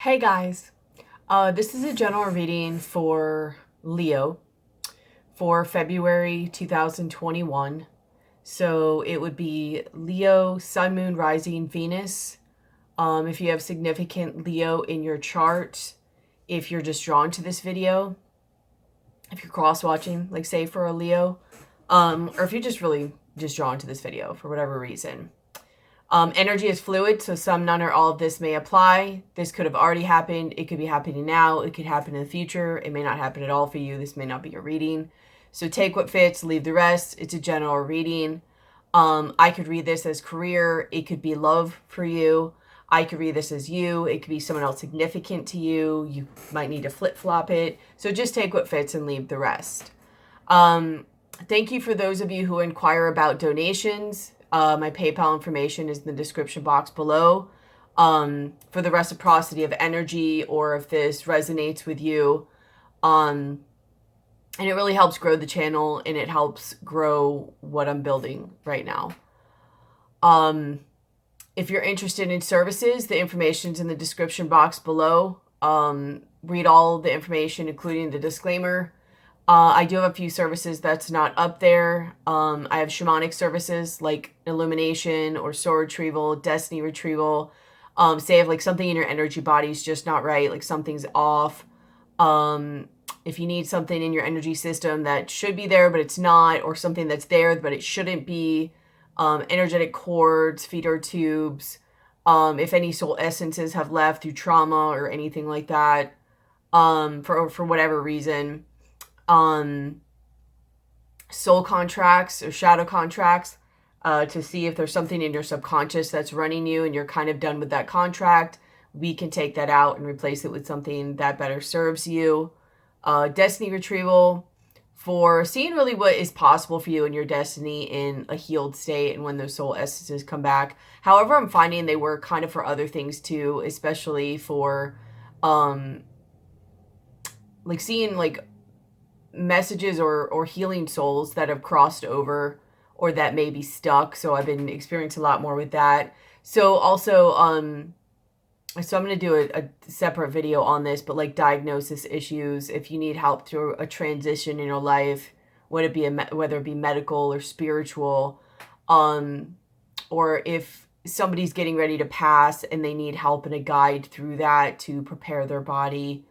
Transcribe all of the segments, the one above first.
Hey guys, this is a general reading for Leo for February 2021. So it would be Leo, Sun, Moon, Rising, Venus. If you have significant Leo in your chart, if you're just drawn to this video, if you're cross-watching, like say for a Leo, or if you're just really just drawn to this video for whatever reason. Energy is fluid, so some, none, or all of this may apply. This could have already happened. It could be happening now. It could happen in the future. It may not happen at all for you. This may not be your reading. So take what fits, leave the rest. It's a general reading. I could read this as career. It could be love for you. I could read this as you. It could be someone else significant to you. You might need to flip-flop it. So just take what fits and leave the rest. Thank you for those of you who inquire about donations. My PayPal information is in the description box below. For the reciprocity of energy, or if this resonates with you. And it really helps grow the channel, and it helps grow what I'm building right now. If you're interested in services, the information's in the description box below. Read all the information, including the disclaimer. I do have a few services that's not up there. I have shamanic services like illumination or soul retrieval, destiny retrieval. Say if like something in your energy body is just not right, like something's off. If you need something in your energy system that should be there but it's not, or something that's there but it shouldn't be, energetic cords, feeder tubes, if any soul essences have left through trauma or anything like that, for whatever reason. Soul contracts or shadow contracts, to see if there's something in your subconscious that's running you and you're kind of done with that contract. We can take that out and replace it with something that better serves you. Destiny retrieval for seeing really what is possible for you in your destiny in a healed state and when those soul essences come back. However, I'm finding they work kind of for other things too, especially for like seeing like messages or healing souls that have crossed over or that may be stuck. So I've been experiencing a lot more with that. So also, so I'm going to do a separate video on this, but like diagnosis issues, if you need help through a transition in your life, whether it be medical or spiritual, or if somebody's getting ready to pass and they need help and a guide through that to prepare their body,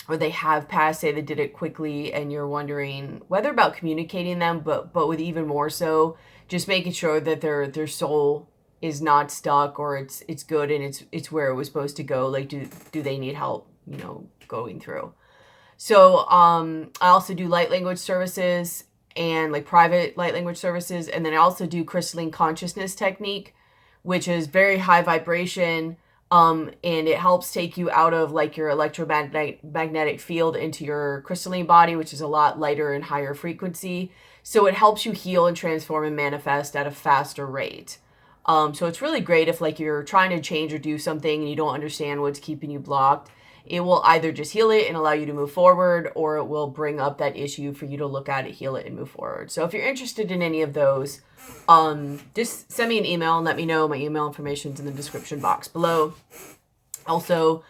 or they have passed, say they did it quickly and you're wondering whether about communicating them, but with even more so, just making sure that their soul is not stuck, or it's good and it's where it was supposed to go. Like, do they need help, going through? So, I also do light language services and like private light language services. And then I also do crystalline consciousness technique, which is very high vibration. And it helps take you out of like your electromagnetic field into your crystalline body, which is a lot lighter and higher frequency. So it helps you heal and transform and manifest at a faster rate. So it's really great if like you're trying to change or do something and you don't understand what's keeping you blocked. It will either just heal it and allow you to move forward, or it will bring up that issue for you to look at it, heal it, and move forward. So if you're interested in any of those, just send me an email and let me know. My email information is in the description box below. Also,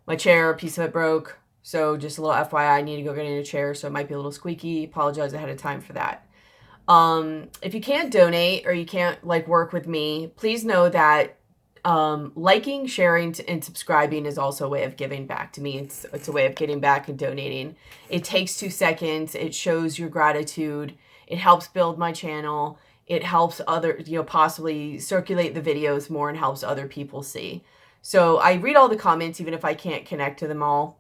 my chair, a piece of it broke. So just a little FYI, I need to go get in a chair, so it might be a little squeaky. Apologize ahead of time for that. If you can't donate or you can't like work with me, please know that liking, sharing, and subscribing is also a way of giving back to me. It's a way of getting back and donating. It takes 2 seconds. It shows your gratitude. It helps build my channel. It helps other, possibly circulate the videos more and helps other people see. So I read all the comments, even if I can't connect to them all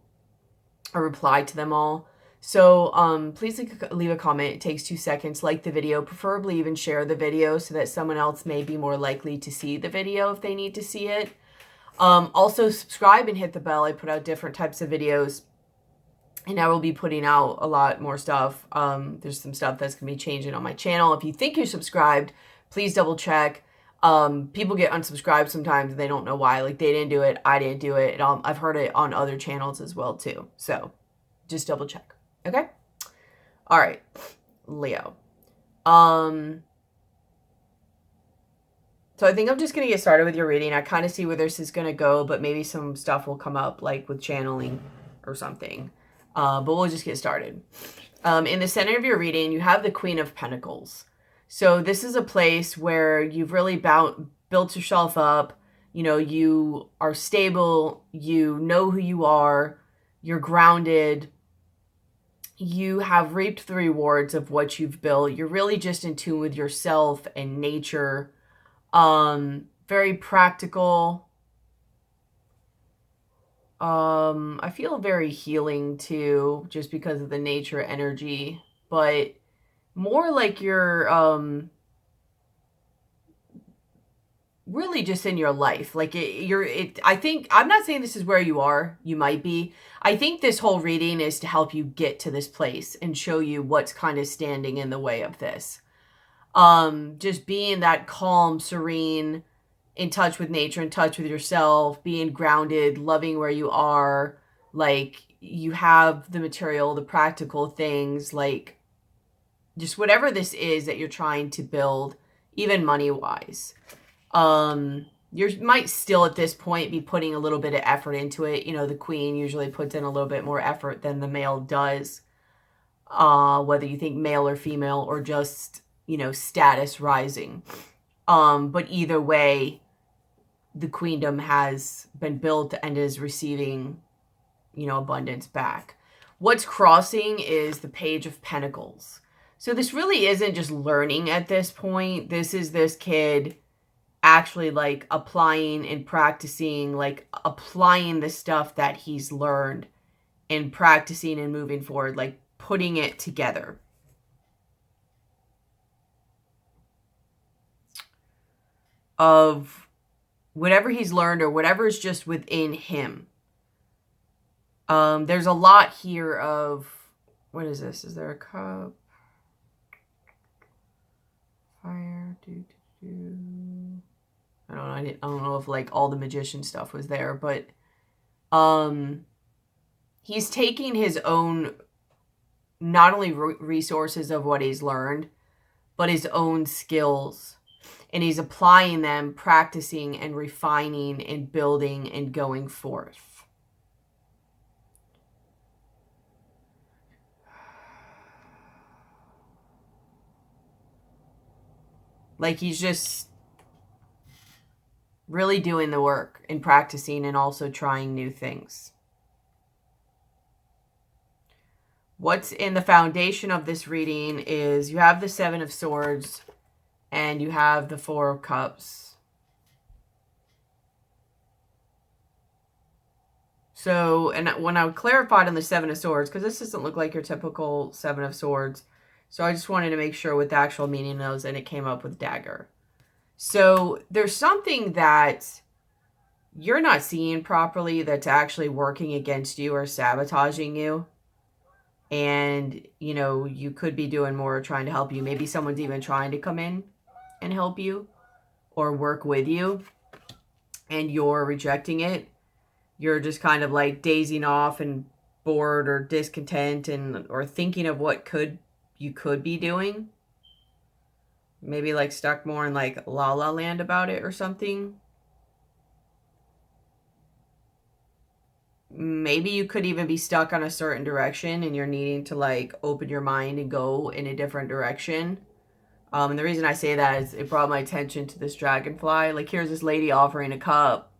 or reply to them all. So please leave a comment. It takes 2 seconds. Like the video, preferably even share the video so that someone else may be more likely to see the video if they need to see it. Also subscribe and hit the bell. I put out different types of videos, and I will be putting out a lot more stuff. There's some stuff that's going to be changing on my channel. If you think you're subscribed, please double check. People get unsubscribed sometimes and they don't know why. Like, they didn't do it, I didn't do it. I've heard it on other channels as well too. So just double check. Okay. All right. Leo. So I think I'm just going to get started with your reading. I kind of see where this is going to go, but maybe some stuff will come up like with channeling or something. But we'll just get started. In the center of your reading, you have the Queen of Pentacles. So this is a place where you've really built yourself up. You know, you are stable. You know who you are. You're grounded. You have reaped the rewards of what you've built. You're really just in tune with yourself and nature. Very practical. I feel very healing too, just because of the nature energy, but more like you're, really just in your life. Like I think, I'm not saying this is where you are, you might be. I think this whole reading is to help you get to this place and show you what's kind of standing in the way of this. Just being that calm, serene, in touch with nature, in touch with yourself, being grounded, loving where you are, like you have the material, the practical things, like just whatever this is that you're trying to build, even money-wise. You might still at this point be putting a little bit of effort into it. You know, the Queen usually puts in a little bit more effort than the male does. Whether you think male or female or just, you know, status rising. But either way, the queendom has been built and is receiving, you know, abundance back. What's crossing is the Page of Pentacles. So this really isn't just learning at this point. This is this kid actually like applying and practicing, like applying the stuff that he's learned and practicing and moving forward, like putting it together. Of whatever he's learned or whatever is just within him. There's a lot here of, what is this? Is there a cup? Fire. I don't know. I don't know if like all the magician stuff was there, but he's taking his own, not only resources of what he's learned, but his own skills. And he's applying them, practicing and refining and building and going forth. Like he's just really doing the work and practicing and also trying new things. What's in the foundation of this reading is you have the Seven of Swords and you have the Four of Cups. So, and when I clarified on the Seven of Swords, because this doesn't look like your typical Seven of Swords, so I just wanted to make sure what the actual meaning was, and it came up with dagger. So there's something that you're not seeing properly that's actually working against you or sabotaging you. And, you know, you could be doing more trying to help you. Maybe someone's even trying to come in and help you or work with you, and you're rejecting it. You're just kind of like dazing off and bored or discontent and or thinking of what you could be doing. Maybe like stuck more in like la la land about it or something. Maybe you could even be stuck on a certain direction and you're needing to like open your mind and go in a different direction. And the reason I say that is it brought my attention to this dragonfly. Like here's this lady offering a cup.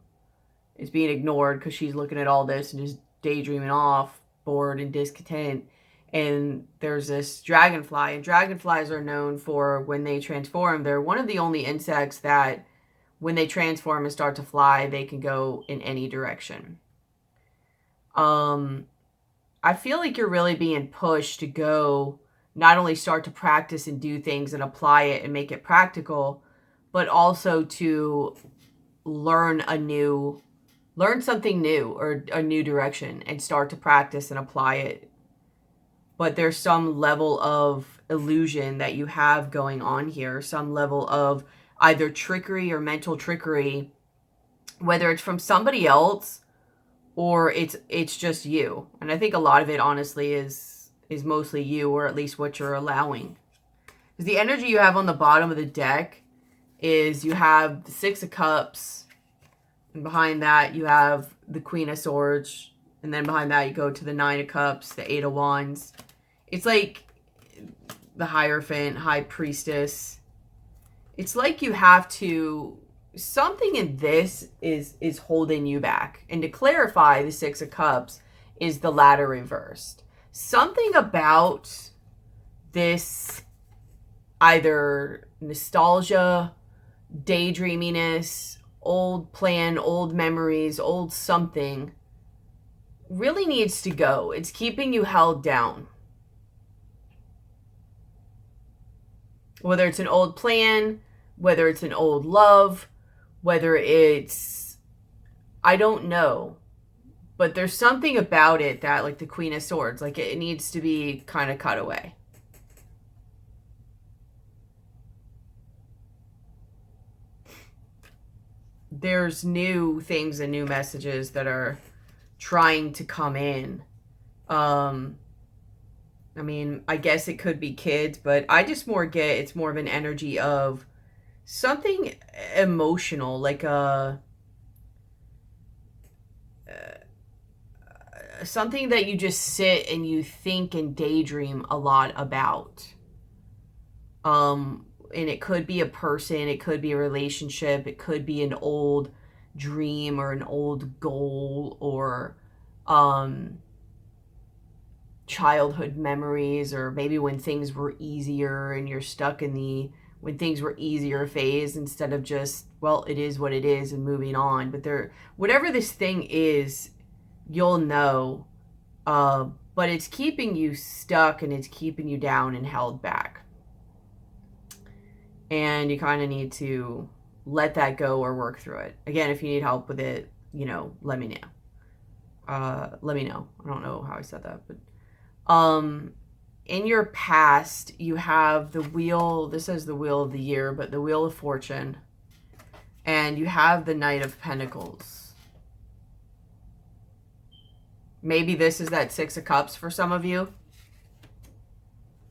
It's being ignored because she's looking at all this and just daydreaming off, bored and discontent. And there's this dragonfly, and dragonflies are known for when they transform. They're one of the only insects that when they transform and start to fly, they can go in any direction. I feel like you're really being pushed to go, not only start to practice and do things and apply it and make it practical, but also to learn something new or a new direction and start to practice and apply it. But there's some level of illusion that you have going on here, some level of either trickery or mental trickery, whether it's from somebody else or it's just you. And I think a lot of it honestly is mostly you, or at least what you're allowing. Because the energy you have on the bottom of the deck is you have the Six of Cups, and behind that you have the Queen of Swords, and then behind that you go to the Nine of Cups, the Eight of Wands. It's like the Hierophant, High Priestess. It's like you have to, something in this is holding you back. And to clarify, the Six of Cups is the ladder reversed. Something about this, either nostalgia, daydreaminess, old plan, old memories, old something, really needs to go. It's keeping you held down. Whether it's an old plan, whether it's an old love, whether it's, I don't know. But there's something about it that, like the Queen of Swords, like it needs to be kind of cut away. There's new things and new messages that are trying to come in. I mean, I guess it could be kids, but I just more get, it's more of an energy of something emotional, like something that you just sit and you think and daydream a lot about. And it could be a person, it could be a relationship, it could be an old dream or an old goal, or childhood memories, or maybe when things were easier and you're stuck in the when things were easier phase instead of just, well, it is what it is and moving on. But there, whatever this thing is, you'll know, but it's keeping you stuck and it's keeping you down and held back. And you kind of need to let that go or work through it. Again, if you need help with it, you know, let me know. Let me know. I don't know how I said that, but in your past, you have the wheel. This is the Wheel of the Year, but the Wheel of Fortune, and you have the Knight of Pentacles. Maybe this is that Six of Cups for some of you.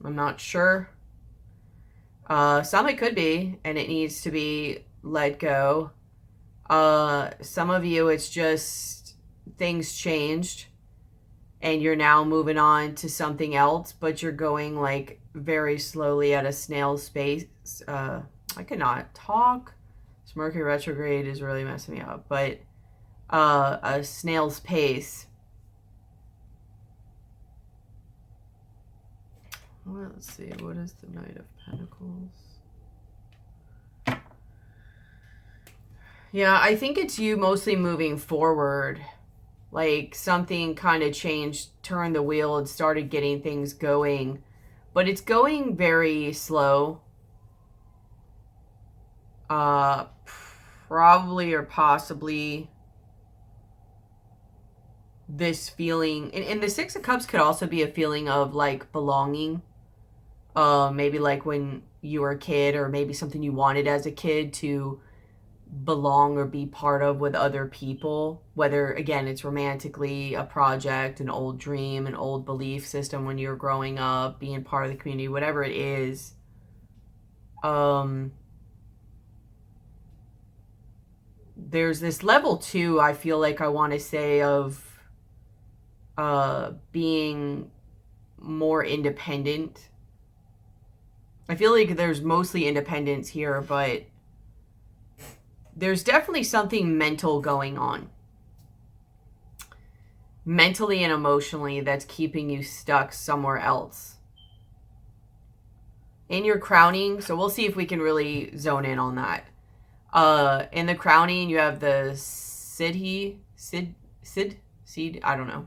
I'm not sure. Some it could be, and it needs to be let go. Some of you, it's just things changed and you're now moving on to something else, but you're going like very slowly at a snail's pace. I cannot talk. This Mercury retrograde is really messing me up, but a snail's pace. Well, let's see. What is the Knight of Pentacles? Yeah, I think it's you mostly moving forward. Like something kind of changed, turned the wheel and started getting things going. But it's going very slow. Probably or possibly this feeling. And the Six of Cups could also be a feeling of like belonging. Maybe like when you were a kid, or maybe something you wanted as a kid to belong or be part of with other people, whether again it's romantically, a project, an old dream, an old belief system when you're growing up, being part of the community, whatever it is. There's this level too, I feel like I want to say, of being more independent. I feel like there's mostly independence here, but there's definitely something mental going on. Mentally and emotionally that's keeping you stuck somewhere else. In your crowning, so we'll see if we can really zone in on that. In the crowning, you have the seed, I don't know.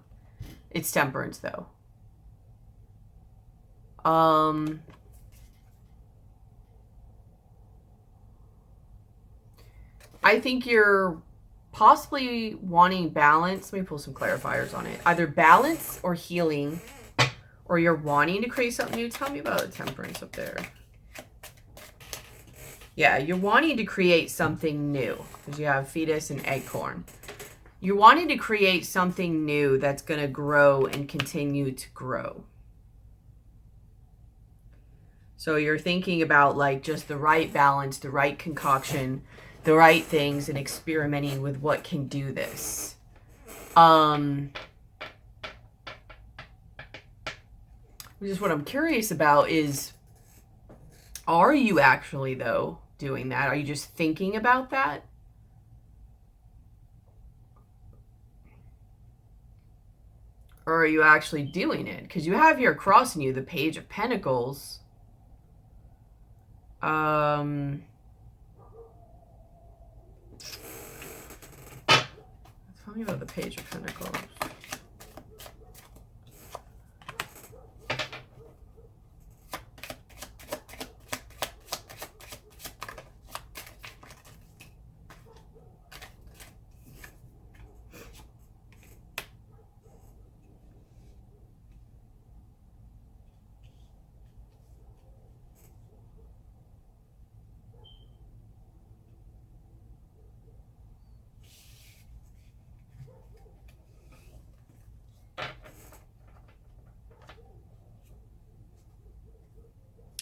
It's Temperance though. I think you're possibly wanting balance. Let me pull some clarifiers on it. Either balance or healing, or you're wanting to create something new. Tell me about the Temperance up there. Yeah, you're wanting to create something new because you have fetus and acorn. You're wanting to create something new that's going to grow and continue to grow. So you're thinking about like just the right balance, the right concoction, the right things, and experimenting with what can do this. Just what I'm curious about is, are you actually, though, doing that? Are you just thinking about that? Or are you actually doing it? Because you have here crossing you the Page of Pentacles. Tell me about the Page of Pentacles.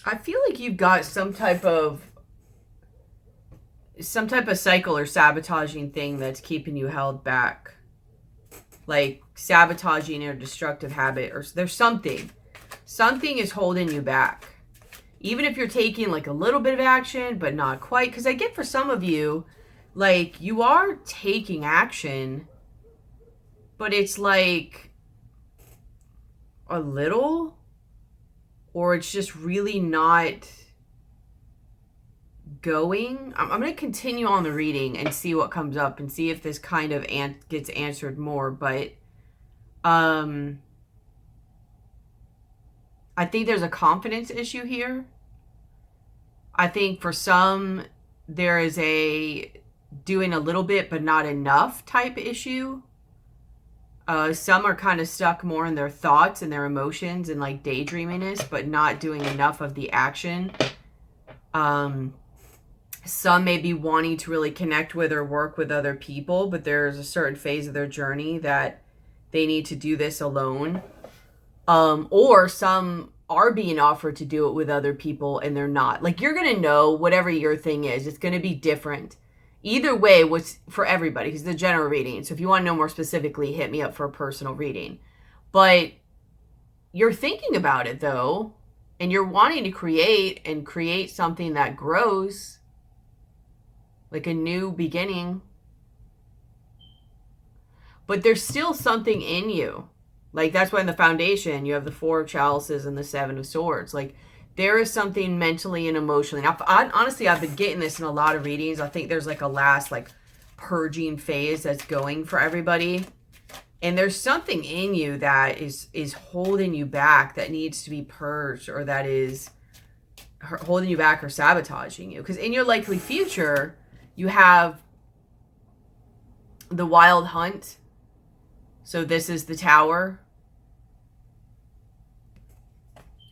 I feel like you've got some type of cycle or sabotaging thing that's keeping you held back. Like sabotaging or destructive habit, or there's something is holding you back. Even if you're taking like a little bit of action, but not quite. Because I get for some of you, like you are taking action, but it's like a little, or it's just really not going. I'm going to continue on the reading and see what comes up and see if this kind of gets answered more. But I think there's a confidence issue here. I think for some, there is a doing a little bit but not enough type issue. Some are kind of stuck more in their thoughts and their emotions and like daydreaminess, but not doing enough of the action. Some may be wanting to really connect with or work with other people, but there's a certain phase of their journey that they need to do this alone. Or some are being offered to do it with other people and they're not. Like you're going to know whatever your thing is. It's going to be different. Either way, what's for everybody, because it's a general reading. So if you want to know more specifically, hit me up for a personal reading. But you're thinking about it though, and you're wanting to create something that grows, like a new beginning. But there's still something in you. Like that's why in the foundation, you have the 4 of Chalices and the 7 of Swords. Like there is something mentally and emotionally. Now, honestly, I've been getting this in a lot of readings. I think there's like a last like purging phase that's going for everybody. And there's something in you that is holding you back, that needs to be purged, or that is holding you back or sabotaging you. Because in your likely future, you have the Wild Hunt. So this is the Tower.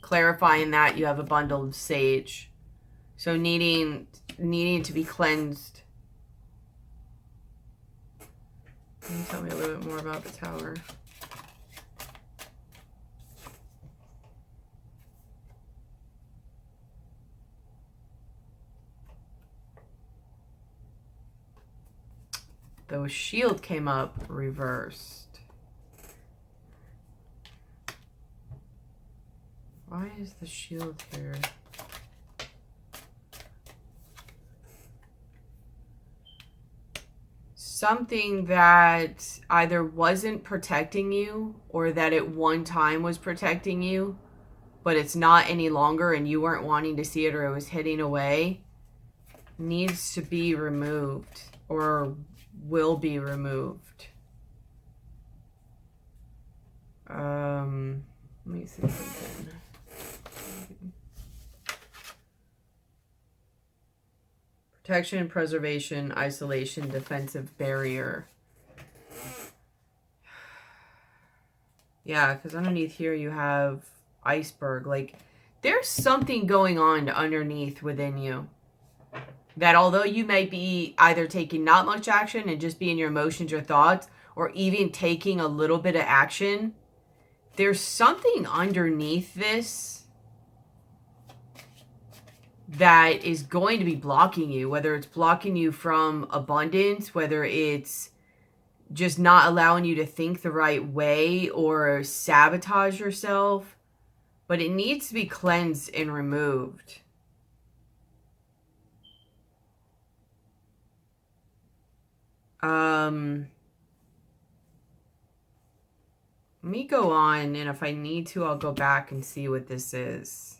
Clarifying that you have a bundle of sage. So needing to be cleansed. Can you tell me a little bit more about the Tower? The shield came up reversed. Why is the shield here? Something that either wasn't protecting you or that at one time was protecting you, but it's not any longer and you weren't wanting to see it or it was hidden away, needs to be removed or will be removed. Let me see something. Protection, preservation, isolation, defensive barrier. Yeah, because underneath here you have iceberg. Like, there's something going on underneath within you. That although you might be either taking not much action and just be in your emotions or thoughts, or even taking a little bit of action, there's something underneath this that is going to be blocking you, whether it's blocking you from abundance, whether it's just not allowing you to think the right way or sabotage yourself, but it needs to be cleansed and removed. Let me go on, and if I need to, I'll go back and see what this is.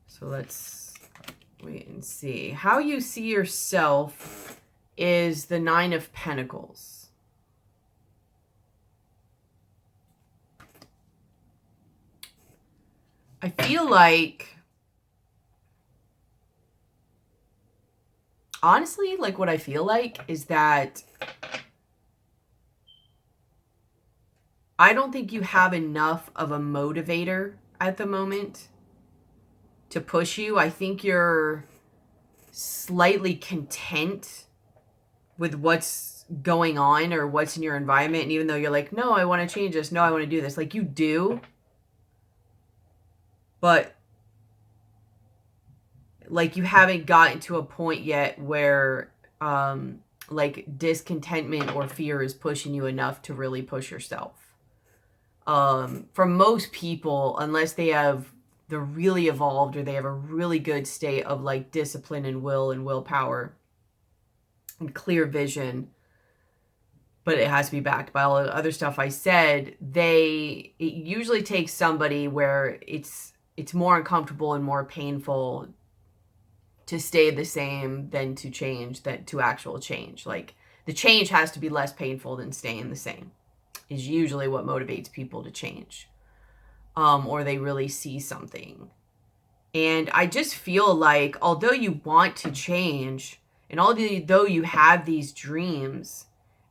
So let's wait and see. How you see yourself is the Nine of Pentacles. I feel like, honestly, like what I feel like is that I don't think you have enough of a motivator at the moment to push you. I think you're slightly content with what's going on or what's in your environment. And even though you're like, no, I want to change this. No, I want to do this. Like you do. But like you haven't gotten to a point yet where like discontentment or fear is pushing you enough to really push yourself. For most people, unless they're really evolved or they have a really good state of like discipline and will and willpower and clear vision, but it has to be backed by all the other stuff I said, it usually takes somebody where it's more uncomfortable and more painful to stay the same than to change, than to actual change. Like the change has to be less painful than staying the same is usually what motivates people to change. Or they really see something. And I just feel like although you want to change and although you have these dreams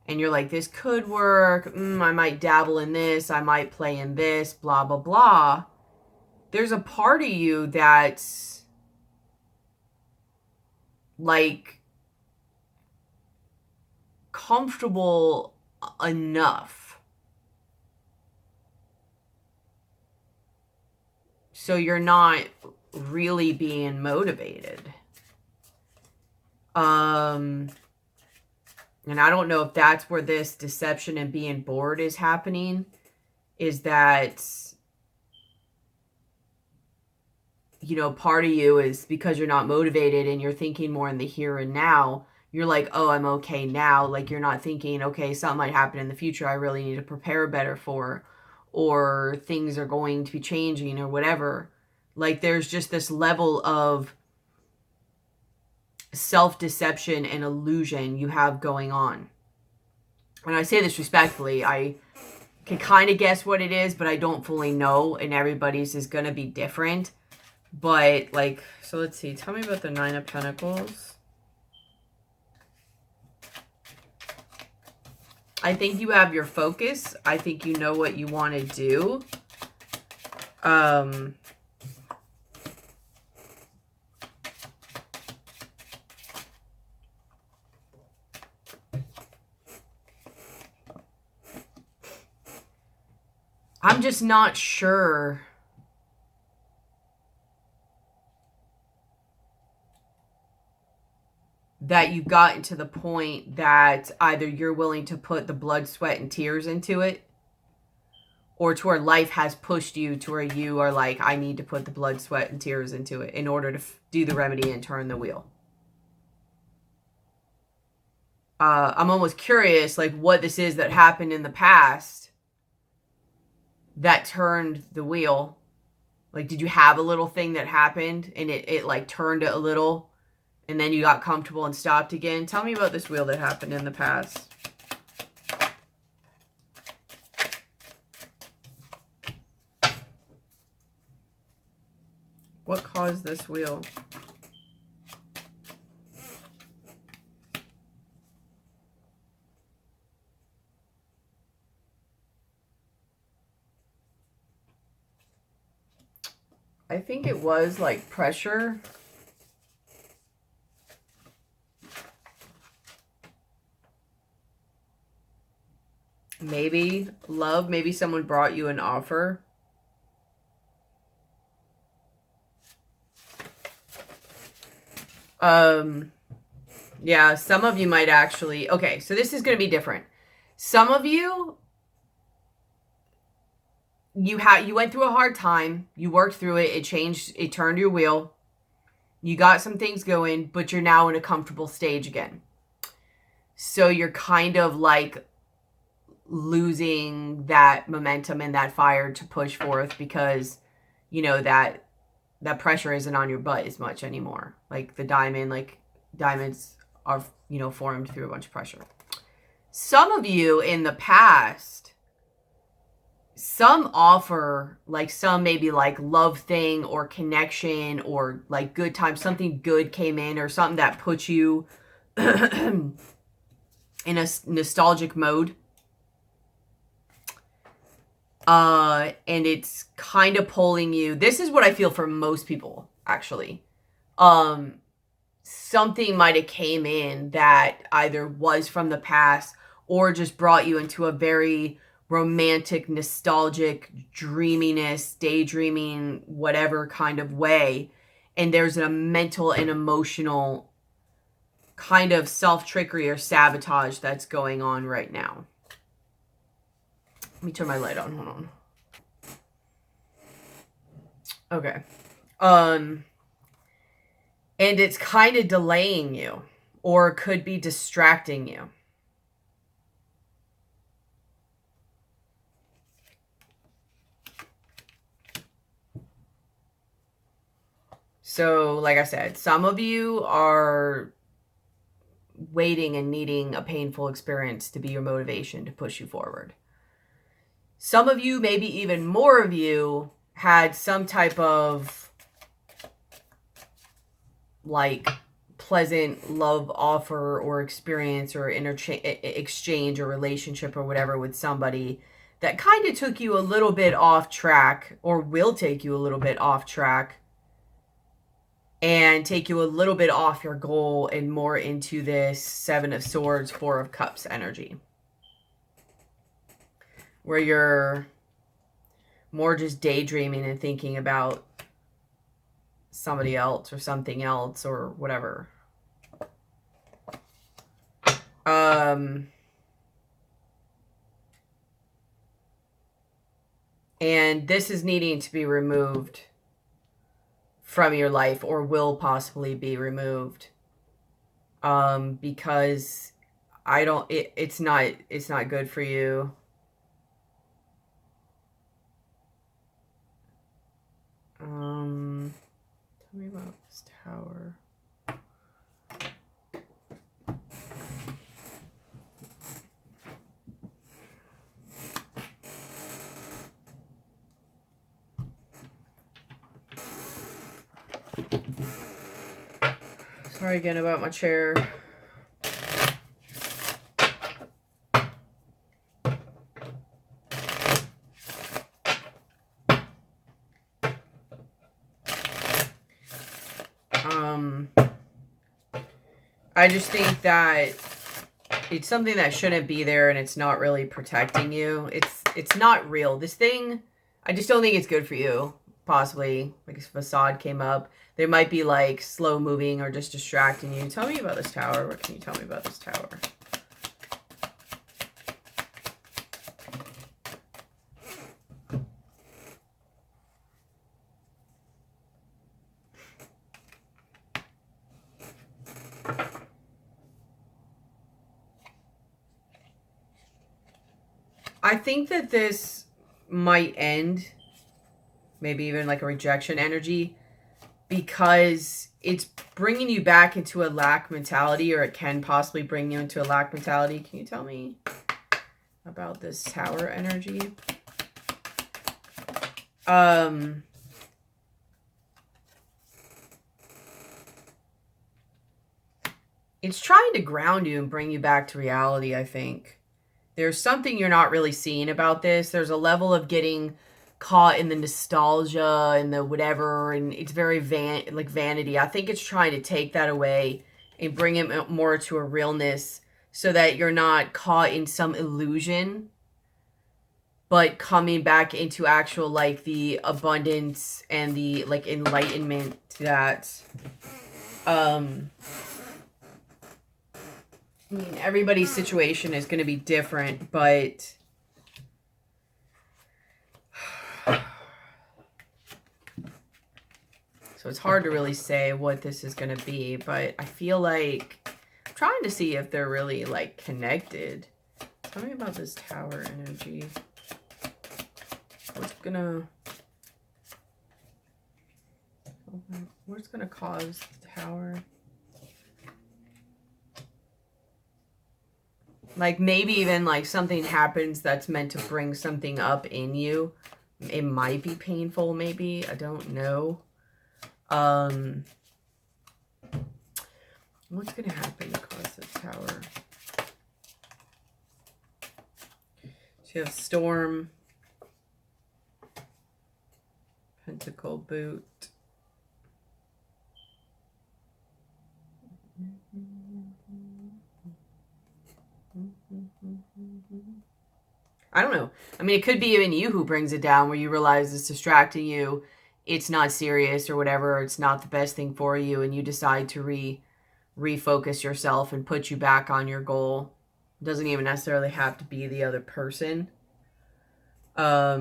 and you're like, this could work, I might dabble in this, I might play in this, blah, blah, blah. There's a part of you that's like comfortable enough. So you're not really being motivated. And I don't know if that's where this deception and being bored is happening, is that, you know, part of you is because you're not motivated and you're thinking more in the here and now, you're like, oh, I'm okay now. Like you're not thinking, okay, something might happen in the future I really need to prepare better for, or things are going to be changing or whatever. Like there's just this level of self-deception and illusion you have going on. And I say this respectfully. I can kind of guess what it is, but I don't fully know, and everybody's is going to be different. But like, so let's see. Tell me about the Nine of Pentacles. I think you have your focus. I think you know what you want to do. I'm just not sure that you've gotten to the point that either you're willing to put the blood, sweat, and tears into it, or to where life has pushed you to where you are like, I need to put the blood, sweat, and tears into it in order to do the remedy and turn the wheel. I'm almost curious, like, what this is that happened in the past that turned the wheel. Like, did you have a little thing that happened and it like turned it a little and then you got comfortable and stopped again? Tell me about this wheel that happened in the past. What caused this wheel? I think it was like pressure. Maybe love. Maybe someone brought you an offer. Yeah, some of you might actually, okay, so this is going to be different. Some of you, you went through a hard time, you worked through it, it changed, it turned your wheel, you got some things going, but you're now in a comfortable stage again. So you're kind of like losing that momentum and that fire to push forth because, you know, that pressure isn't on your butt as much anymore. Like the diamonds are, you know, formed through a bunch of pressure. Some of you in the past, some offer, like some maybe like love thing or connection or like good time, something good came in or something that puts you in a nostalgic mode. And it's kind of pulling you. This is what I feel for most people, actually. Something might have came in that either was from the past or just brought you into a very romantic, nostalgic, dreaminess, daydreaming, whatever kind of way. And there's a mental and emotional kind of self-trickery or sabotage that's going on right now. Let me turn my light on. Hold on. Okay. And it's kind of delaying you or could be distracting you. So, like I said, some of you are waiting and needing a painful experience to be your motivation to push you forward. Some of you, maybe even more of you, had some type of like pleasant love offer or experience or exchange or relationship or whatever with somebody that kind of took you a little bit off track or will take you a little bit off track and take you a little bit off your goal and more into this Seven of Swords, Four of Cups energy, where you're more just daydreaming and thinking about somebody else or something else or whatever. And this is needing to be removed from your life or will possibly be removed. Because it's not good for you. Tell me about this tower. Sorry again about my chair. I just think that it's something that shouldn't be there and it's not really protecting you. It's not real. This thing, I just don't think it's good for you. Possibly, like a facade came up. They might be like slow moving or just distracting you. Tell me about this tower. What can you tell me about this tower? I think that this might end, maybe even like a rejection energy, because it's bringing you back into a lack mentality, or it can possibly bring you into a lack mentality. Can you tell me about this tower energy? It's trying to ground you and bring you back to reality, I think. There's something you're not really seeing about this. There's a level of getting caught in the nostalgia and the whatever, and it's very vanity. I think it's trying to take that away and bring it more to a realness so that you're not caught in some illusion, but coming back into actual like the abundance and the like enlightenment that I mean, everybody's situation is going to be different, but so it's hard to really say what this is going to be, but I feel like I'm trying to see if they're really like connected. Tell me about this Tower energy. What's gonna cause the Tower? Like maybe even like something happens that's meant to bring something up in you. It might be painful, maybe. I don't know. What's gonna happen to cause the Tower? So you have Storm, Pentacle Boot. I don't know. I mean, it could be even you who brings it down, where you realize it's distracting you, it's not serious or whatever, it's not the best thing for you, and you decide to refocus yourself and put you back on your goal. It doesn't even necessarily have to be the other person. Tell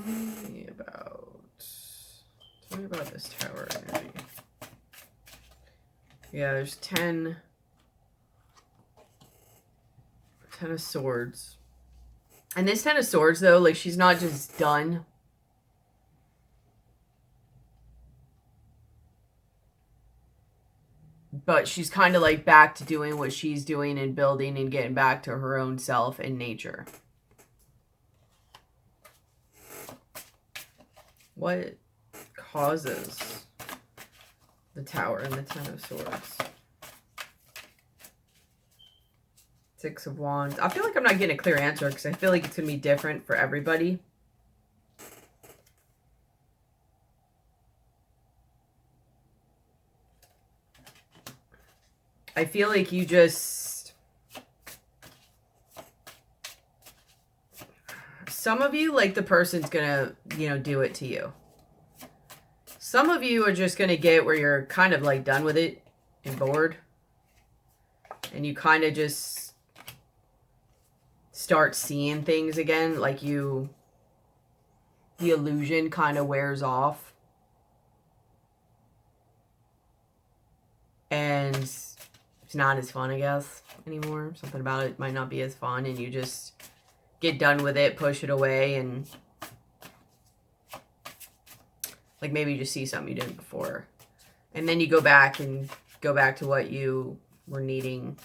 me about this Tower energy. Yeah, there's 10 of Swords. And this 10 of Swords, though, like, she's not just done. But she's kind of, like, back to doing what she's doing and building and getting back to her own self and nature. What causes the Tower and the 10 of Swords? 6 of Wands. I feel like I'm not getting a clear answer because I feel like it's going to be different for everybody. I feel like you just... Some of you, like, the person's going to, you know, do it to you. Some of you are just going to get where you're kind of, like, done with it and bored. And you kind of just start seeing things again. Like the illusion kind of wears off. And it's not as fun, I guess, anymore. Something about it might not be as fun, and you just get done with it, push it away, and like maybe you just see something you didn't before. And then you go back to what you were needing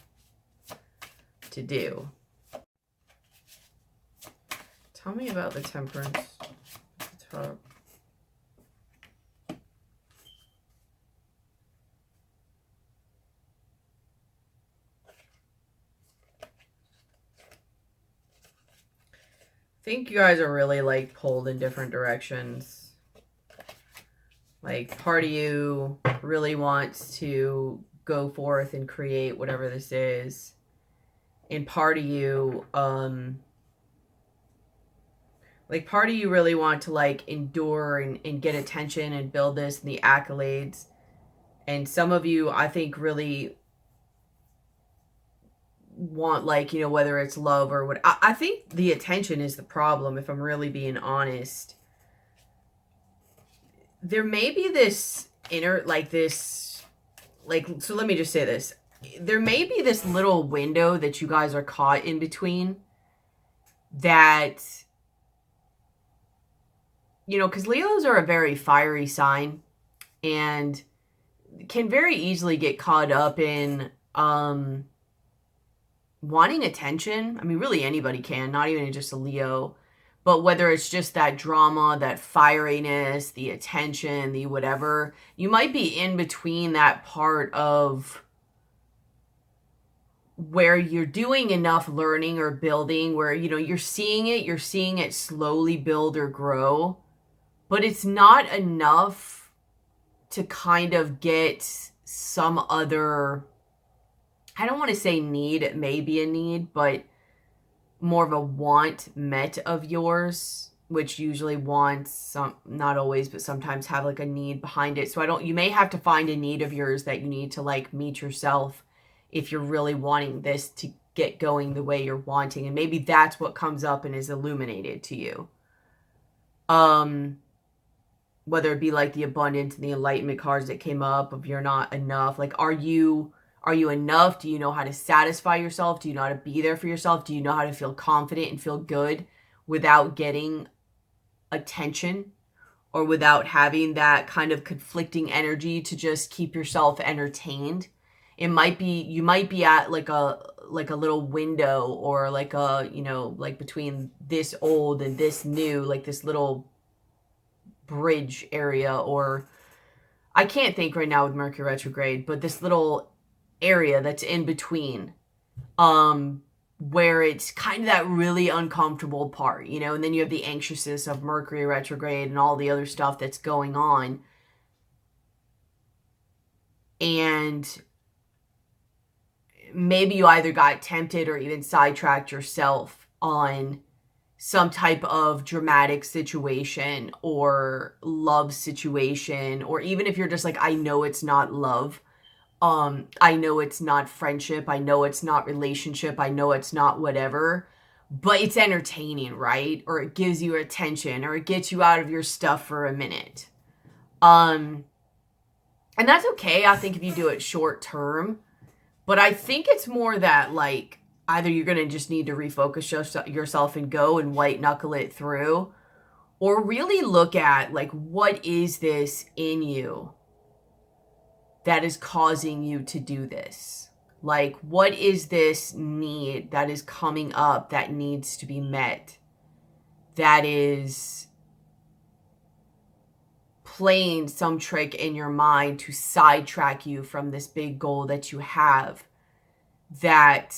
to do. Tell me about the Temperance at the top. I think you guys are really, like, pulled in different directions. Like, part of you really wants to go forth and create whatever this is. And part of you, like, part of you really want to, like, endure and get attention and build this and the accolades. And some of you, I think, really want, like, you know, whether it's love or what. I think the attention is the problem, if I'm really being honest. There may be this inner, like, this, like, so let me just say this. There may be this little window that you guys are caught in between that, you know, because Leos are a very fiery sign and can very easily get caught up in wanting attention. I mean, really anybody can, not even just a Leo. But whether it's just that drama, that fieriness, the attention, the whatever, you might be in between that part of where you're doing enough learning or building, where, you know, you're seeing it slowly build or grow, but it's not enough to kind of get some other, I don't want to say need, it may be a need, but more of a want met of yours, which usually wants some, not always, but sometimes have like a need behind it. So you may have to find a need of yours that you need to like meet yourself if you're really wanting this to get going the way you're wanting. And maybe that's what comes up and is illuminated to you. Whether it be like the abundance and the enlightenment cards that came up of you're not enough. Like, are you enough? Do you know how to satisfy yourself? Do you know how to be there for yourself? Do you know how to feel confident and feel good without getting attention or without having that kind of conflicting energy to just keep yourself entertained? You might be at like a little window, or like a, like between this old and this new, like this little bridge area, or I can't think right now with Mercury retrograde, but this little area that's in between, where it's kind of that really uncomfortable part, and then you have the anxiousness of Mercury retrograde and all the other stuff that's going on. And maybe you either got tempted or even sidetracked yourself on some type of dramatic situation or love situation, or even if you're just like, I know it's not love, I know it's not friendship, I know it's not relationship, I know it's not whatever, but it's entertaining, right? Or it gives you attention, or it gets you out of your stuff for a minute. And that's okay, I think, if you do it short term. But I think it's more that, like, either you're going to just need to refocus yourself and go and white knuckle it through, or really look at, like, what is this in you that is causing you to do this? Like, what is this need that is coming up that needs to be met, that is playing some trick in your mind to sidetrack you from this big goal that you have, that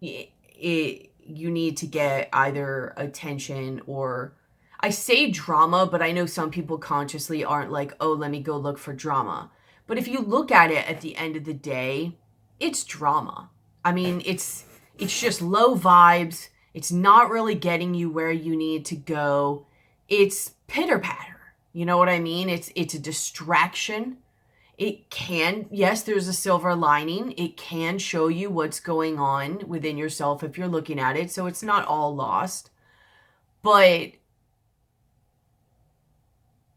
you need to get either attention, or, I say drama, but I know some people consciously aren't like, oh, let me go look for drama. But if you look at it at the end of the day, it's drama. I mean, it's just low vibes. It's not really getting you where you need to go. It's pitter patter. You know what I mean? It's a distraction. It can, yes, there's a silver lining. It can show you what's going on within yourself if you're looking at it. So it's not all lost. But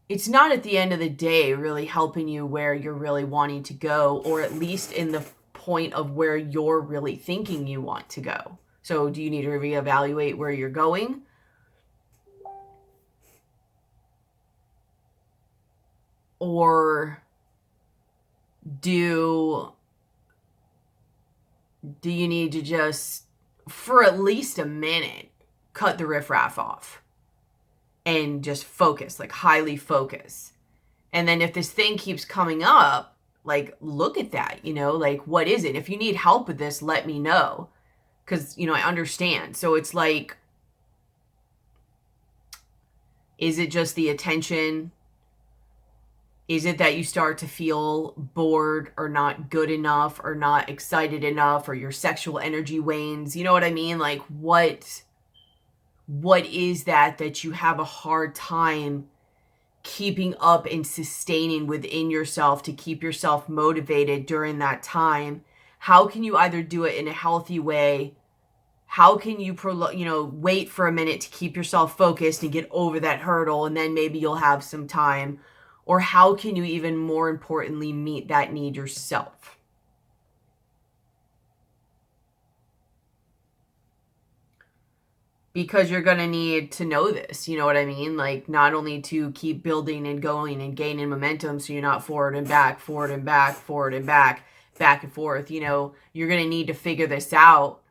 it's not, at the end of the day, really helping you where you're really wanting to go, or at least in the point of where you're really thinking you want to go. So do you need to reevaluate where you're going? Or do you need to just, for at least a minute, cut the riffraff off and just focus, like highly focus? And then if this thing keeps coming up, like, look at that, like, what is it? If you need help with this, let me know, because, I understand. So it's like, is it just the attention? Is it that you start to feel bored or not good enough or not excited enough, or your sexual energy wanes? You know what I mean? Like, what is that you have a hard time keeping up and sustaining within yourself to keep yourself motivated during that time? How can you either do it in a healthy way? How can you wait for a minute to keep yourself focused and get over that hurdle, and then maybe you'll have some time? Or how can you, even more importantly, meet that need yourself? Because you're going to need to know this, you know what I mean? Like, not only to keep building and going and gaining momentum so you're not forward and back, forward and back, forward and back, back and forth, you're going to need to figure this out.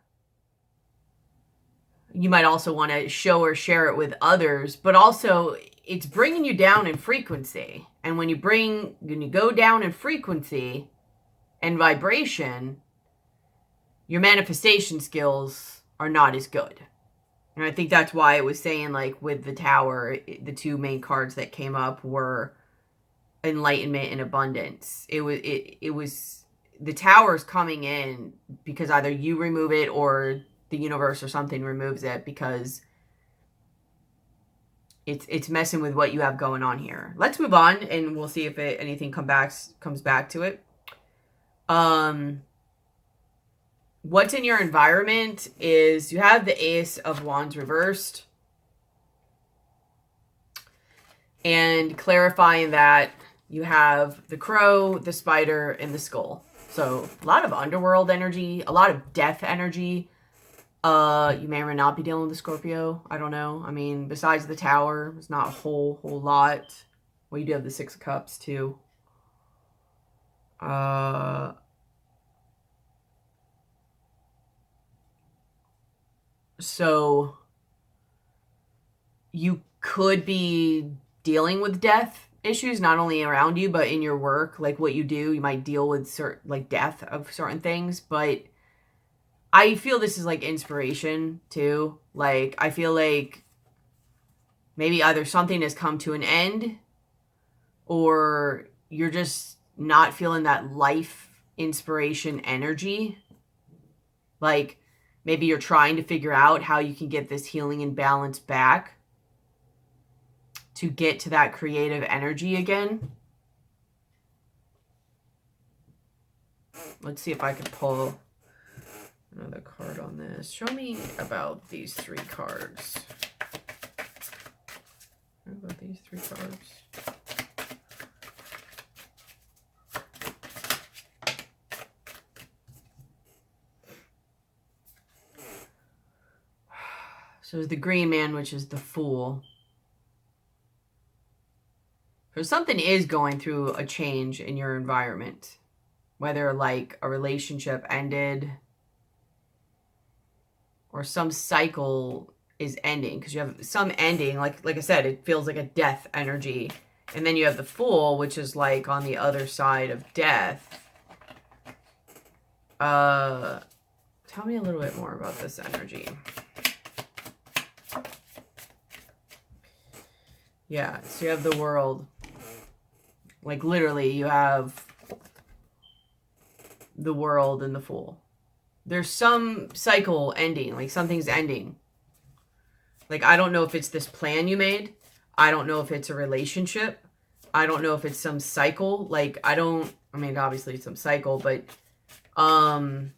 You might also want to show or share it with others, but also it's bringing you down in frequency. And when you go down in frequency and vibration, your manifestation skills are not as good. And I think that's why it was saying, like, with the Tower, the two main cards that came up were enlightenment and abundance. It was the Tower's coming in because either you remove it or the universe or something removes it, because it's messing with what you have going on here. Let's move on and we'll see if anything comes back to it. What's in your environment is you have the Ace of Wands reversed. And clarifying that, you have the Crow, the Spider, and the Skull. So a lot of underworld energy, a lot of death energy. You may or may not be dealing with the Scorpio. I don't know. I mean, besides the Tower, it's not a whole lot. Well, you do have the Six of Cups too. So you could be dealing with death issues, not only around you, but in your work, like what you do, you might deal with certain, like, death of certain things. But I feel this is like inspiration too. Like, I feel like maybe either something has come to an end or you're just not feeling that life inspiration energy. Like, maybe you're trying to figure out how you can get this healing and balance back to get to that creative energy again. Let's see if I can pull another card on this. Show me about these three cards. What about these three cards? So there's the Green Man, which is the Fool. So something is going through a change in your environment. Whether like a relationship ended or some cycle is ending, because you have some ending, like I said, it feels like a death energy. And then you have the Fool, which is like on the other side of death. Tell me a little bit more about this energy. Yeah, so you have the World. Like, literally, you have the World and the Fool. There's some cycle ending, like something's ending. Like, I don't know if it's this plan you made. I don't know if it's a relationship. I don't know if it's some cycle. Like, I mean, obviously it's some cycle, but, when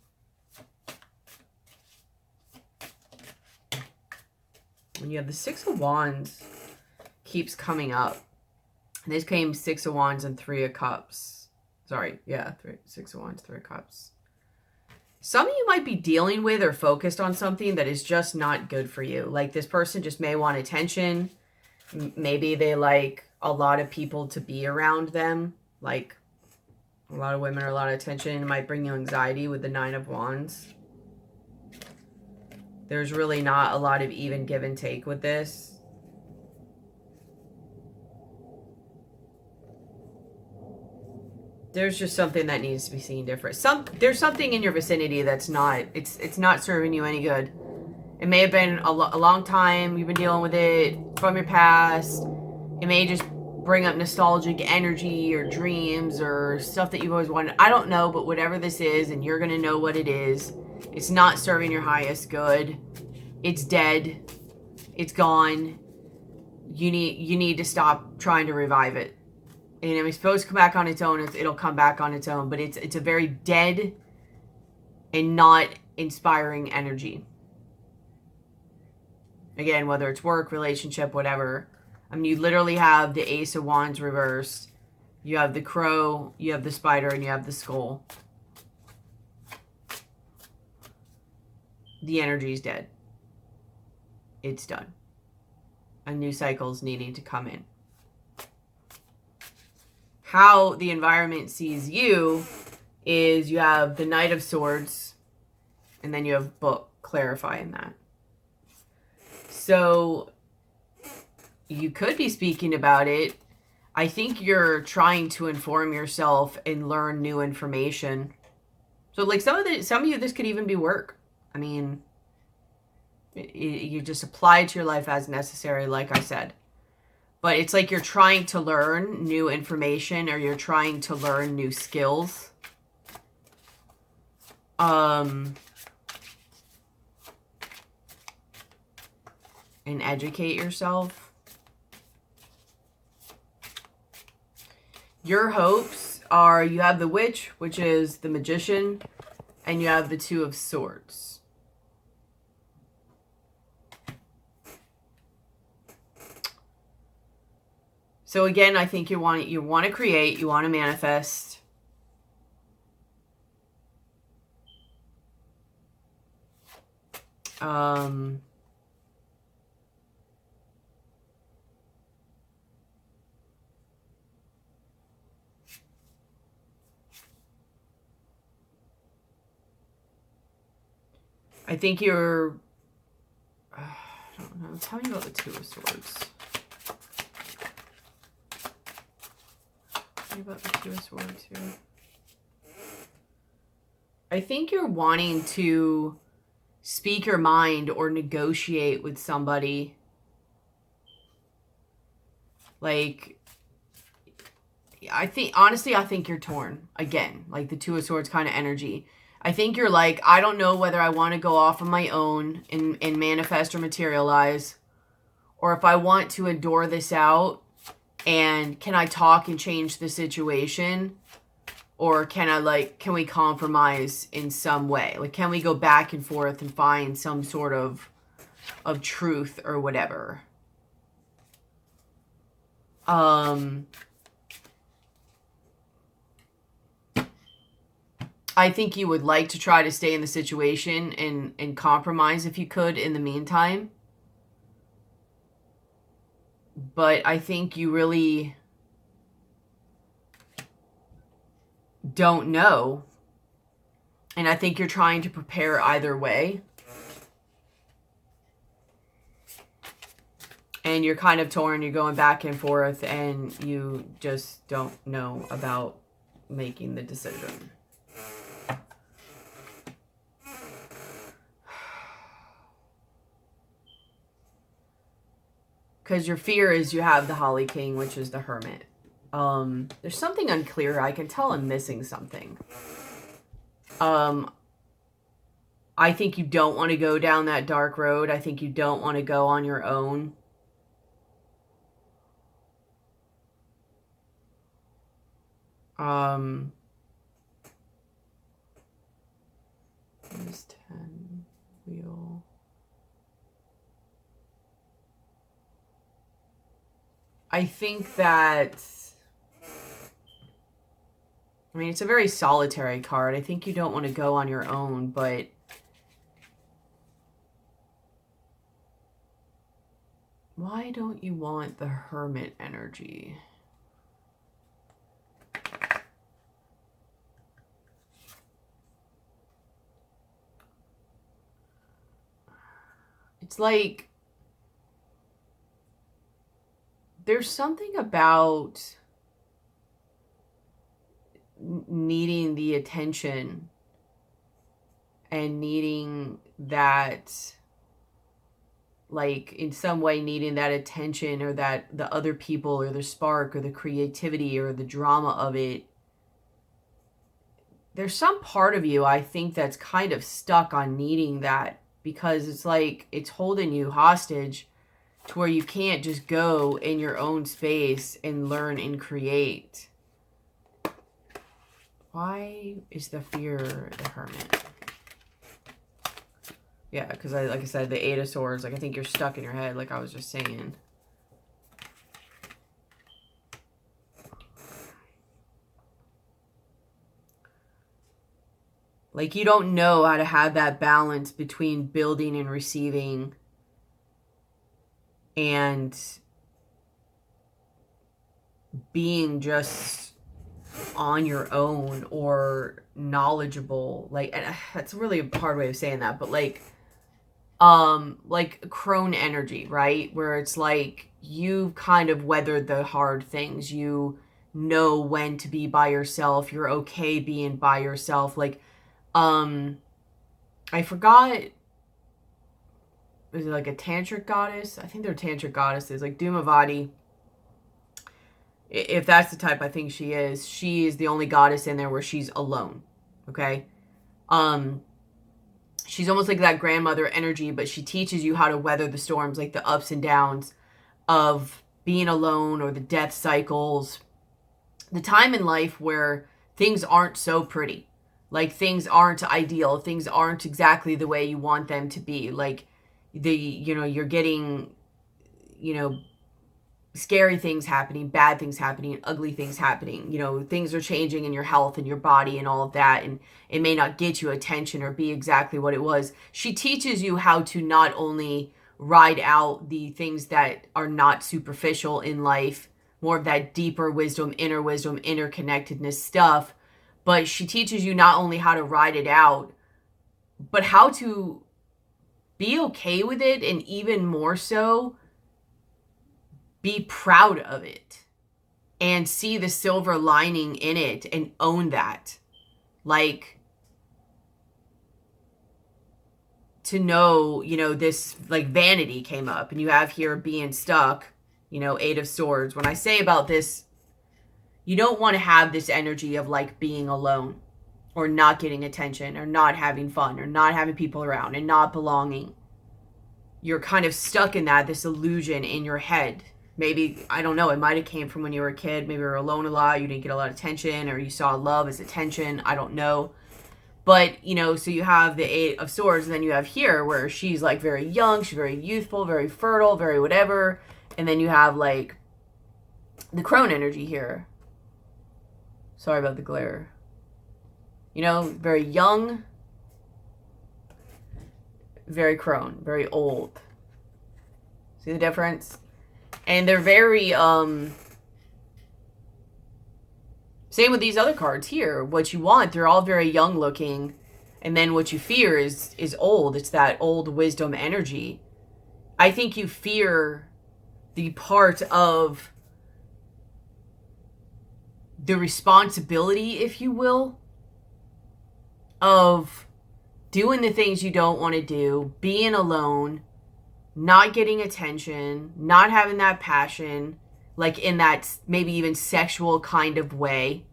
you have the Six of Wands keeps coming up. And this came Six of Wands and Three of Cups. Sorry, yeah, Six of Wands, Three of Cups. Some of you might be dealing with or focused on something that is just not good for you. Like, this person just may want attention. Maybe they like a lot of people to be around them. Like, a lot of women are a lot of attention. It might bring you anxiety with the Nine of Wands. There's really not a lot of even give and take with this. There's just something that needs to be seen different. There's something in your vicinity that's not, it's not serving you any good. It may have been a long time you've been dealing with it from your past. It may just bring up nostalgic energy or dreams or stuff that you've always wanted. I don't know, but whatever this is, and you're going to know what it is, it's not serving your highest good. It's dead. It's gone. You need to stop trying to revive it. And if it's supposed to come back on its own, it'll come back on its own. But it's a very dead and not inspiring energy. Again, whether it's work, relationship, whatever. I mean, you literally have the Ace of Wands reversed. You have the Crow, you have the Spider, and you have the Skull. The energy is dead. It's done. A new cycle's needing to come in. How the environment sees you is you have the Knight of Swords, and then you have Book clarifying that. So you could be speaking about it. I think you're trying to inform yourself and learn new information. So like some of you, this could even be work. I mean, you just apply it to your life as necessary, like I said. But it's like you're trying to learn new information or you're trying to learn new skills. and educate yourself. Your hopes are, you have the Witch, which is the Magician, and you have the Two of Swords. So again, I think you want to create, you want to manifest. I think you're, I don't know, tell me about the Two of Swords. Tell me about the Two of Swords here. I think you're wanting to speak your mind or negotiate with somebody. Like, I think, honestly, I think you're torn. Again, like the Two of Swords kind of energy. I think you're like, I don't know whether I want to go off on my own and manifest or materialize, or if I want to endure this out, and can I talk and change the situation, or can we compromise in some way? Like, can we go back and forth and find some sort of truth or whatever? I think you would like to try to stay in the situation and compromise if you could in the meantime. But I think you really don't know. And I think you're trying to prepare either way. And you're kind of torn, you're going back and forth, and you just don't know about making the decision. Because your fear is you have the Holly King, which is the Hermit. There's something unclear. I can tell I'm missing something. I think you don't want to go down that dark road. I think you don't want to go on your own. There's 10 wheel. I think that, I mean, it's a very solitary card. I think you don't want to go on your own, but why don't you want the Hermit energy? It's like, there's something about needing the attention and needing that, like, in some way needing that attention, or that the other people, or the spark, or the creativity, or the drama of it. There's some part of you, I think, that's kind of stuck on needing that, because it's like it's holding you hostage to where you can't just go in your own space and learn and create. Why is the fear the Hermit? Yeah, because like I said, the Eight of Swords, like, I think you're stuck in your head, like I was just saying. Like, you don't know how to have that balance between building and receiving, and being just on your own or knowledgeable. Like, and that's really a hard way of saying that, but like crone energy, right? Where it's like you kind of weathered the hard things. You know when to be by yourself. You're okay being by yourself. Like, I forgot, is it like a tantric goddess? I think they're tantric goddesses, like Dhumavati. If that's the type I think she is the only goddess in there where she's alone. Okay? She's almost like that grandmother energy, but she teaches you how to weather the storms, like the ups and downs of being alone or the death cycles, the time in life where things aren't so pretty. Like things aren't ideal, things aren't exactly the way you want them to be. Like you're getting, scary things happening, bad things happening, ugly things happening. Things are changing in your health and your body and all of that, and it may not get you attention or be exactly what it was. She teaches you how to not only ride out the things that are not superficial in life, more of that deeper wisdom, interconnectedness stuff, but she teaches you not only how to ride it out, but how to be okay with it, and even more so, be proud of it and see the silver lining in it and own that. Like, to know, this like vanity came up, and you have here being stuck, Eight of Swords. When I say about this, you don't want to have this energy of like being alone or not getting attention or not having fun or not having people around and not belonging. You're kind of stuck in this illusion in your head. Maybe, I don't know, it might have came from when you were a kid. Maybe you were alone a lot, you didn't get a lot of attention, or you saw love as attention. I don't know. But, so you have the Eight of Swords, and then you have here where she's like very young, she's very youthful, very fertile, very whatever. And then you have like the crone energy here. Sorry about the glare. Very young, very crone, very old. See the difference? And they're very, same with these other cards here. What you want, they're all very young looking. And then what you fear is old. It's that old wisdom energy. I think you fear the part of the responsibility, if you will, of doing the things you don't want to do, being alone, not getting attention, not having that passion, like in that maybe even sexual kind of way,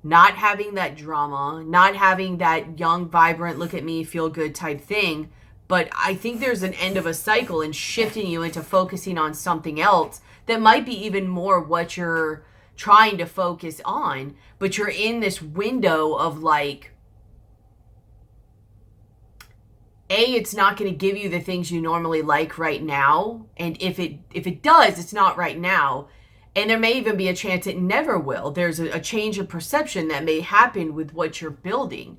not having that drama, not having that young, vibrant, look at me, feel good type thing. But I think there's an end of a cycle and shifting you into focusing on something else that might be even more what you're trying to focus on. But you're in this window of like, it's not going to give you the things you normally like right now. And if it does, it's not right now. And there may even be a chance it never will. There's a change of perception that may happen with what you're building.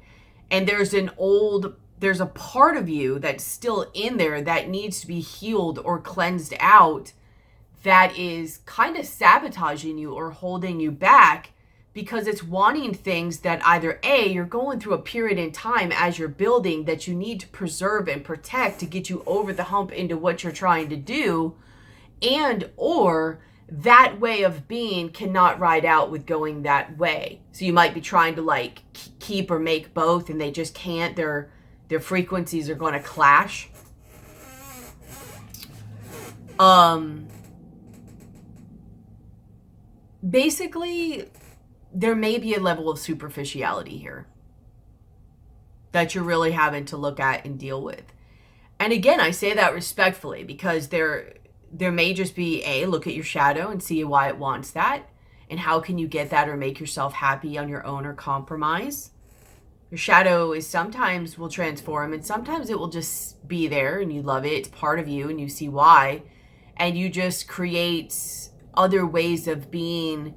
And there's a part of you that's still in there that needs to be healed or cleansed out, that is kind of sabotaging you or holding you back, because it's wanting things that either you're going through a period in time as you're building that you need to preserve and protect to get you over the hump into what you're trying to do, and or that way of being cannot ride out with going that way. So you might be trying to like keep or make both, and they just can't. Their frequencies are going to clash. Basically, there may be a level of superficiality here that you're really having to look at and deal with. And again, I say that respectfully, because there may just be look at your shadow and see why it wants that, and how can you get that or make yourself happy on your own or compromise. Your shadow is sometimes will transform, and sometimes it will just be there and you love it. It's part of you and you see why, and you just create other ways of being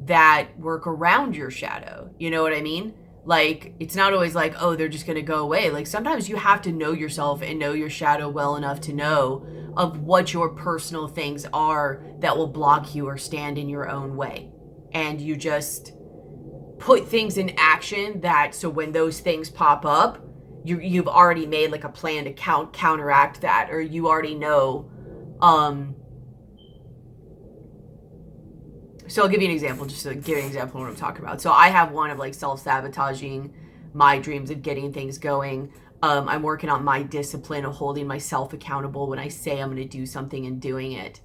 that work around your shadow. You know what I mean? Like, it's not always like, they're just going to go away. Like, sometimes you have to know yourself and know your shadow well enough to know of what your personal things are that will block you or stand in your own way. And you just put things in action so when those things pop up, you've already made like a plan to counteract that, or you already know. So I'll give you an example, just to give an example of what I'm talking about. So I have one of like self-sabotaging my dreams of getting things going. I'm working on my discipline of holding myself accountable when I say I'm going to do something and doing it.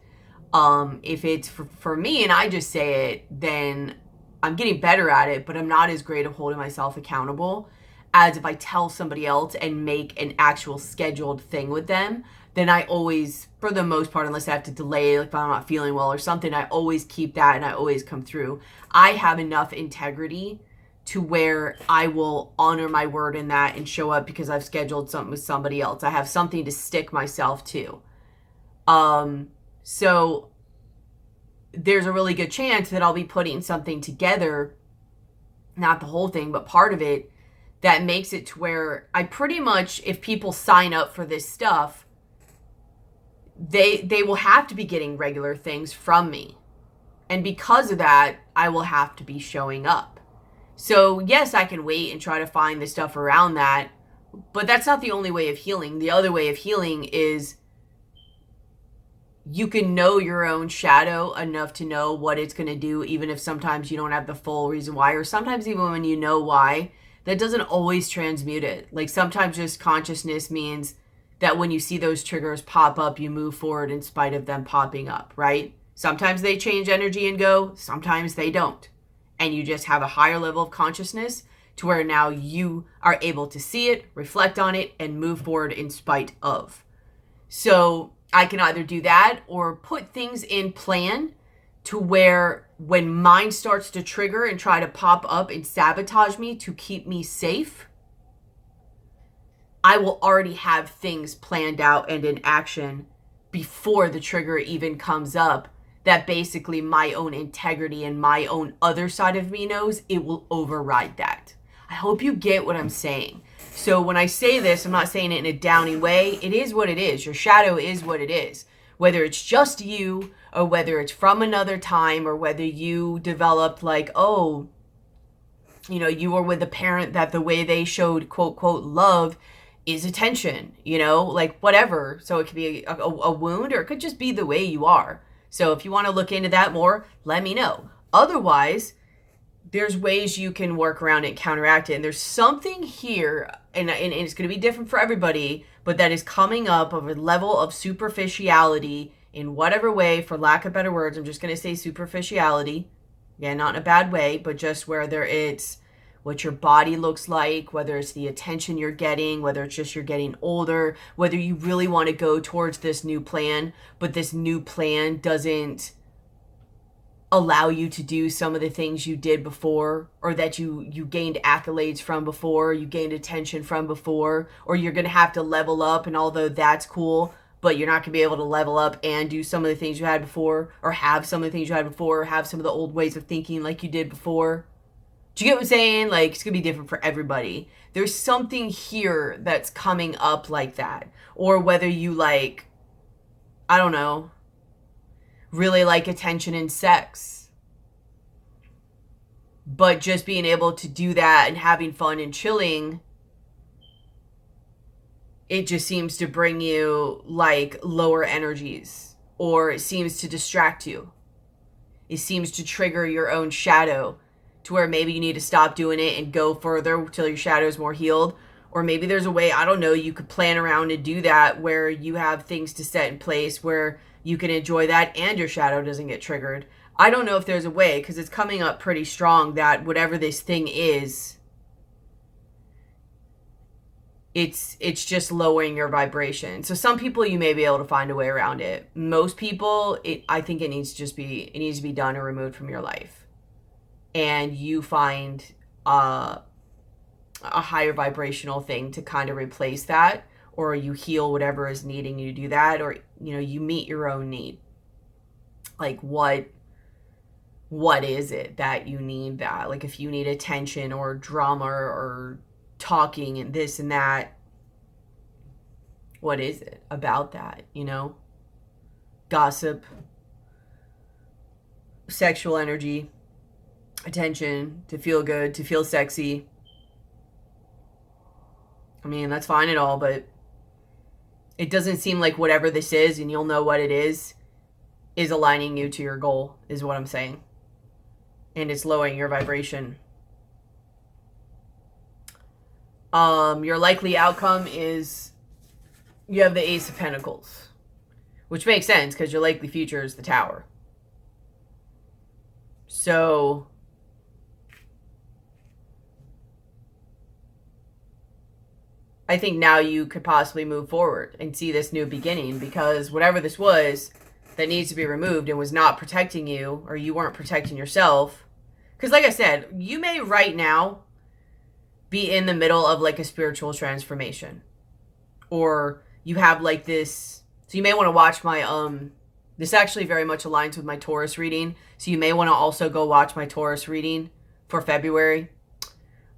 If it's for me and I just say it, then I'm getting better at it, but I'm not as great at holding myself accountable. as if I tell somebody else and make an actual scheduled thing with them, then I always, for the most part, unless I have to delay, like if I'm not feeling well or something, I always keep that and I always come through. I have enough integrity to where I will honor my word in that and show up because I've scheduled something with somebody else. I have something to stick myself to. So there's a really good chance that I'll be putting something together, not the whole thing, but part of it, that makes it to where I pretty much, if people sign up for this stuff, they will have to be getting regular things from me. And because of that, I will have to be showing up. So yes, I can wait and try to find the stuff around that, but that's not the only way of healing. The other way of healing is you can know your own shadow enough to know what it's going to do, even if sometimes you don't have the full reason why, or sometimes even when you know why, that doesn't always transmute it. Like sometimes just consciousness means that when you see those triggers pop up, you move forward in spite of them popping up, right? Sometimes they change energy and go, sometimes they don't. And you just have a higher level of consciousness to where now you are able to see it, reflect on it, and move forward in spite of. So I can either do that or put things in plan to where when mine starts to trigger and try to pop up and sabotage me to keep me safe, I will already have things planned out and in action before the trigger even comes up, that basically my own integrity and my own other side of me knows it will override that. I hope you get what I'm saying. So when I say this, I'm not saying it in a downing way. It is what it is. Your shadow is what it is. Whether it's just you or whether it's from another time or whether you developed like, oh, you know, you were with a parent that the way they showed quote, quote, love is attention, you know, like whatever. So it could be a wound or it could just be the way you are. So if you want to look into that more, let me know. Otherwise, there's ways you can work around it and counteract it. And there's something here, and it's going to be different for everybody, but that is coming up of a level of superficiality in whatever way, for lack of better words. I'm just going to say superficiality. Yeah, not in a bad way, but just whether it's what your body looks like, whether it's the attention you're getting, whether it's just you're getting older, whether you really want to go towards this new plan, but this new plan doesn't allow you to do some of the things you did before, or that you gained accolades from before, you gained attention from before, or you're going to have to level up, and although that's cool, but you're not going to be able to level up and do some of the things you had before, or have some of the things you had before, or have some of the old ways of thinking like you did before. Do you get what I'm saying? Like, it's going to be different for everybody. There's something here that's coming up like that. Or whether you like, I don't know, really like attention and sex. But just being able to do that and having fun and chilling, it just seems to bring you like lower energies. Or it seems to distract you. It seems to trigger your own shadow, to where maybe you need to stop doing it and go further till your shadow is more healed. Or maybe there's a way, I don't know, you could plan around and do that where you have things to set in place where you can enjoy that and your shadow doesn't get triggered. I don't know if there's a way, because it's coming up pretty strong that whatever this thing is, it's just lowering your vibration. So some people, you may be able to find a way around it. Most people, I think it needs to be done or removed from your life. And you find a higher vibrational thing to kind of replace that, or you heal whatever is needing you to do that, or, you know, you meet your own need. Like what is it that you need that? Like if you need attention or drama or talking and this and that, what is it about that, you know? Gossip, sexual energy, attention, to feel good, to feel sexy. I mean, that's fine and all, but it doesn't seem like whatever this is, and you'll know what it is aligning you to your goal, is what I'm saying. And it's lowering your vibration. Your likely outcome is you have the Ace of Pentacles, which makes sense because your likely future is the Tower. So I think now you could possibly move forward and see this new beginning, because whatever this was that needs to be removed and was not protecting you, or you weren't protecting yourself. Because like I said, you may right now be in the middle of like a spiritual transformation, or you have like this. So you may want to watch my this actually very much aligns with my Taurus reading, so you may want to also go watch my Taurus reading for February.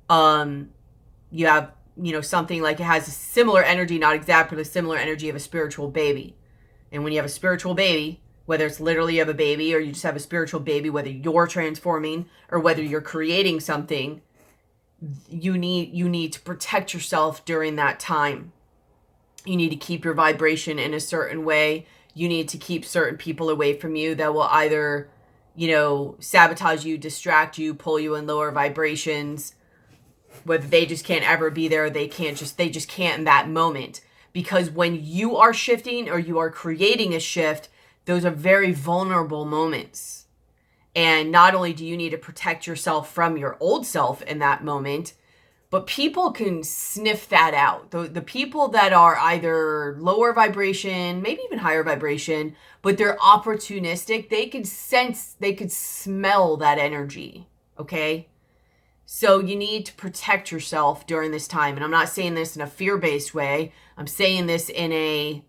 You have, you know, something like it has a similar energy, not exactly the similar energy of a spiritual baby. And when you have a spiritual baby, whether it's literally you have a baby or you just have a spiritual baby, whether you're transforming or whether you're creating something, you need to protect yourself during that time. You need to keep your vibration in a certain way. You need to keep certain people away from you that will either, you know, sabotage you, distract you, pull you in lower vibrations, whether they just can't ever be there, they just can't in that moment. Because when you are shifting or you are creating a shift, those are very vulnerable moments. And not only do you need to protect yourself from your old self in that moment, but people can sniff that out. The people that are either lower vibration, maybe even higher vibration, but they're opportunistic, they could sense, they could smell that energy, okay? So you need to protect yourself during this time. And I'm not saying this in a fear-based way. I'm saying this in a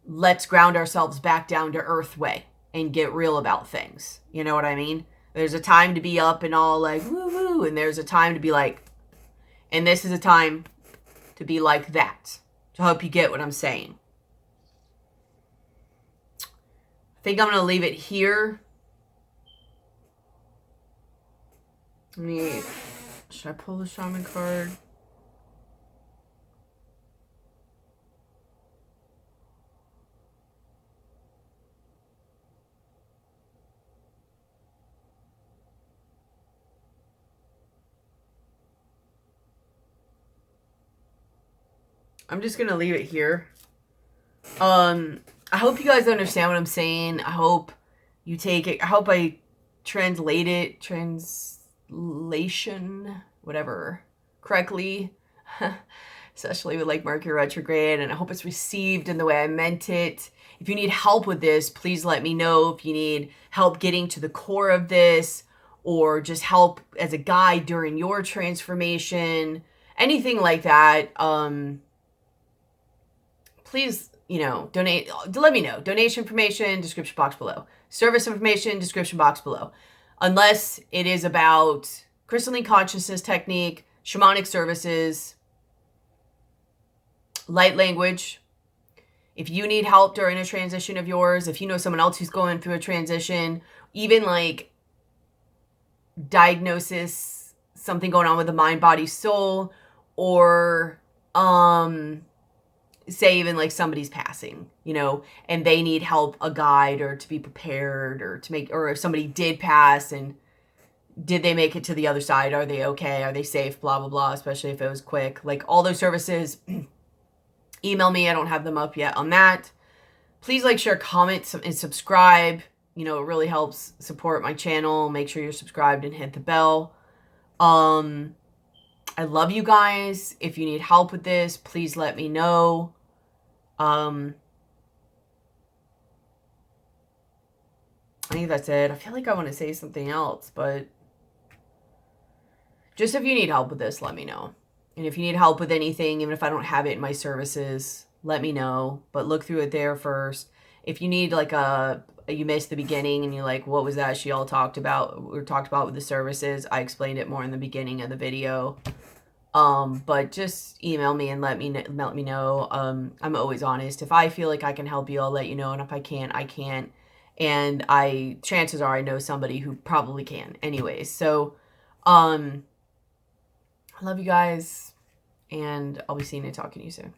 let's ground ourselves back down to earth way and get real about things. You know what I mean? There's a time to be up and all like woo-woo, and there's a time to be like, and this is a time to be like that. So I hope you get what I'm saying. I think I'm going to leave it here. Should I pull the shaman card? I'm just going to leave it here. I hope you guys understand what I'm saying. I hope you take it. I hope I translate it, translation, whatever, correctly, especially with like Mercury retrograde, and I hope it's received in the way I meant it. If you need help with this, please let me know. If you need help getting to the core of this, or just help as a guide during your transformation, anything like that, please, you know, donate, let me know. Donation information, description box below. Service information, description box below. Unless it is about crystalline consciousness technique, shamanic services, light language. If you need help during a transition of yours, if you know someone else who's going through a transition, even like diagnosis, something going on with the mind, body, soul, or say even like somebody's passing, you know, and they need help, a guide, or to be prepared, or to make, or if somebody did pass and did they make it to the other side? Are they okay? Are they safe? Blah, blah, blah, especially if it was quick. Like all those services, email me. I don't have them up yet on that. Please like, share, comment, and subscribe. You know, it really helps support my channel. Make sure you're subscribed and hit the bell. I love you guys. If you need help with this, please let me know. I think that's it. I feel like I want to say something else, but just if you need help with this, let me know. And if you need help with anything, even if I don't have it in my services, let me know. But look through it there first. If you need like you missed the beginning and you're like, what was that she all talked about with the services? I explained it more in the beginning of the video. But just email me and let me know. I'm always honest. If I feel like I can help you, I'll let you know. And if I can't, I can't. And chances are I know somebody who probably can anyways. So, I love you guys, and I'll be seeing and talking to you soon.